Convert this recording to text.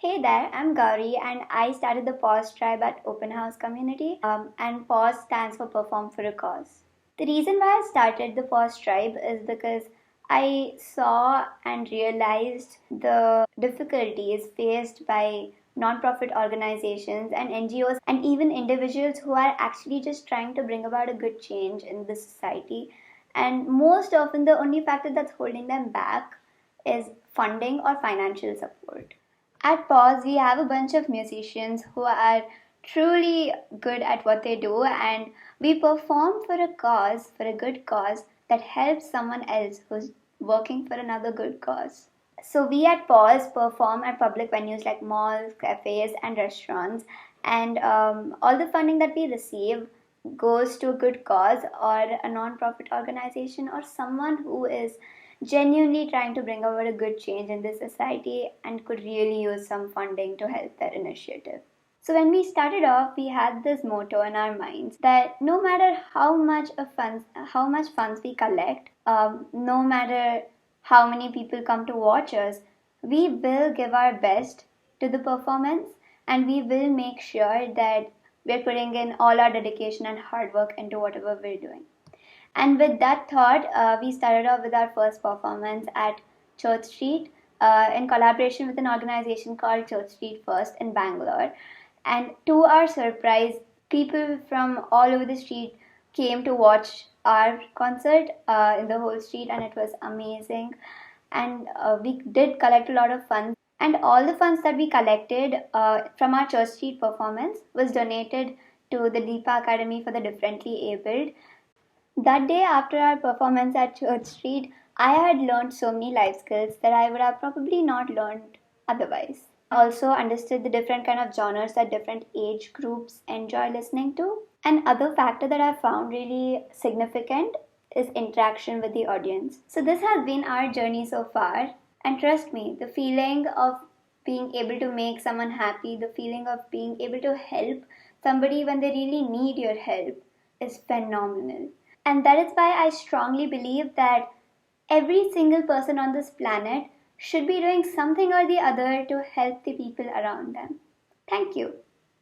Hey there, I'm Gauri and I started the Pause Tribe at Open House Community. And Pause stands for Perform for a Cause. The reason why I started the Pause Tribe is because I saw and realized the difficulties faced by non-profit organizations and NGOs and even individuals who are actually just trying to bring about a good change in the society. And most often, the only factor that's holding them back is funding or financial support. At Pause, we have a bunch of musicians who are truly good at what they do, and we perform for a cause, for a good cause that helps someone else who's working for another good cause. So, we at Pause perform at public venues like malls, cafes, and restaurants, and all the funding that we receive goes to a good cause or a non-profit organization or someone who is genuinely trying to bring about a good change in this society and could really use some funding to help their initiative. So when we started off, we had this motto in our minds that no matter how much funds we collect, no matter how many people come to watch us, we will give our best to the performance, and we will make sure that we're putting in all our dedication and hard work into whatever we're doing. And with that thought, we started off with our first performance at Church Street in collaboration with an organization called Church Street First in Bangalore. And to our surprise, people from all over the street came to watch our concert in the whole street, and it was amazing. And we did collect a lot of funds. And all the funds that we collected from our Church Street performance was donated to the Deepa Academy for the Differently Abled. That day after our performance at Church Street, I had learned so many life skills that I would have probably not learned otherwise. I also understood the different kind of genres that different age groups enjoy listening to. Another factor that I found really significant is interaction with the audience. So this has been our journey so far, and trust me, the feeling of being able to make someone happy, the feeling of being able to help somebody when they really need your help is phenomenal. And that is why I strongly believe that every single person on this planet should be doing something or the other to help the people around them. Thank you.